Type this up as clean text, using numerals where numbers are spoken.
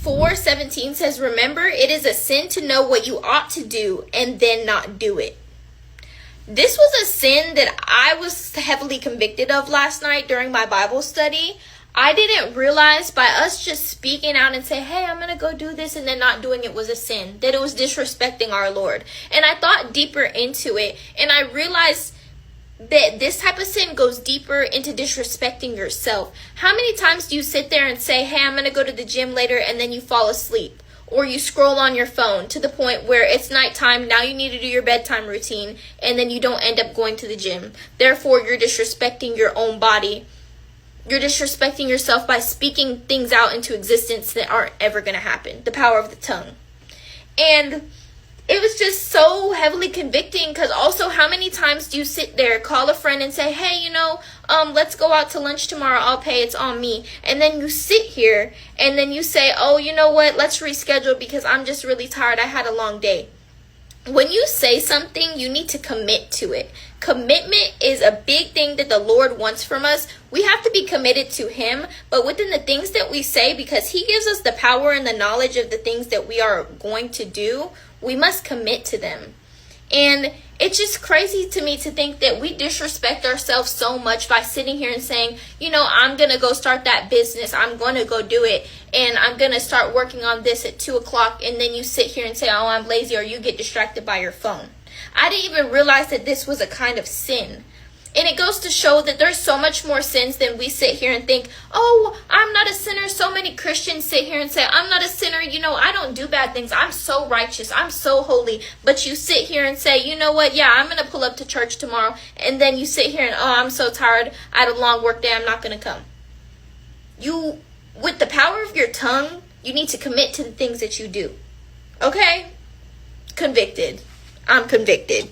4:17 says, remember, it is a sin to know what you ought to do and then not do it. This was a sin that I was heavily convicted of last night during my Bible study. I didn't realize by us just speaking out and say, hey, I'm going to go do this, and then not doing it was a sin, that it was disrespecting our Lord. And I thought deeper into it, and I realized that this type of sin goes deeper into disrespecting yourself. How many times do you sit there and say, hey, I'm going to go to the gym later, and then you fall asleep? Or you scroll on your phone to the point where it's nighttime, now you need to do your bedtime routine, and then you don't end up going to the gym. Therefore, you're disrespecting your own body. You're disrespecting yourself by speaking things out into existence that aren't ever going to happen. The power of the tongue. And it was just so heavily convicting, because also, how many times do you sit there, call a friend and say, hey, let's go out to lunch tomorrow, I'll pay, it's on me. And then you sit here and then you say, oh, you know what, let's reschedule because I'm just really tired, I had a long day. When you say something, you need to commit to it. Commitment is a big thing that the Lord wants from us. We have to be committed to Him, but within the things that we say, because He gives us the power and the knowledge of the things that we are going to do, we must commit to them. And it's just crazy to me to think that we disrespect ourselves so much by sitting here and saying, I'm going to go start that business. I'm going to go do it. And I'm going to start working on this at 2 o'clock. And then you sit here and say, oh, I'm lazy, or you get distracted by your phone. I didn't even realize that this was a kind of sin. And it goes to show that there's so much more sins than we sit here and think, oh, I'm not a sinner. So many Christians sit here and say, I'm not a sinner. I don't do bad things. I'm so righteous. I'm so holy. But you sit here and say, you know what? Yeah, I'm going to pull up to church tomorrow. And then you sit here and, oh, I'm so tired. I had a long work day. I'm not going to come. With the power of your tongue, you need to commit to the things that you do. Okay? Convicted. I'm convicted.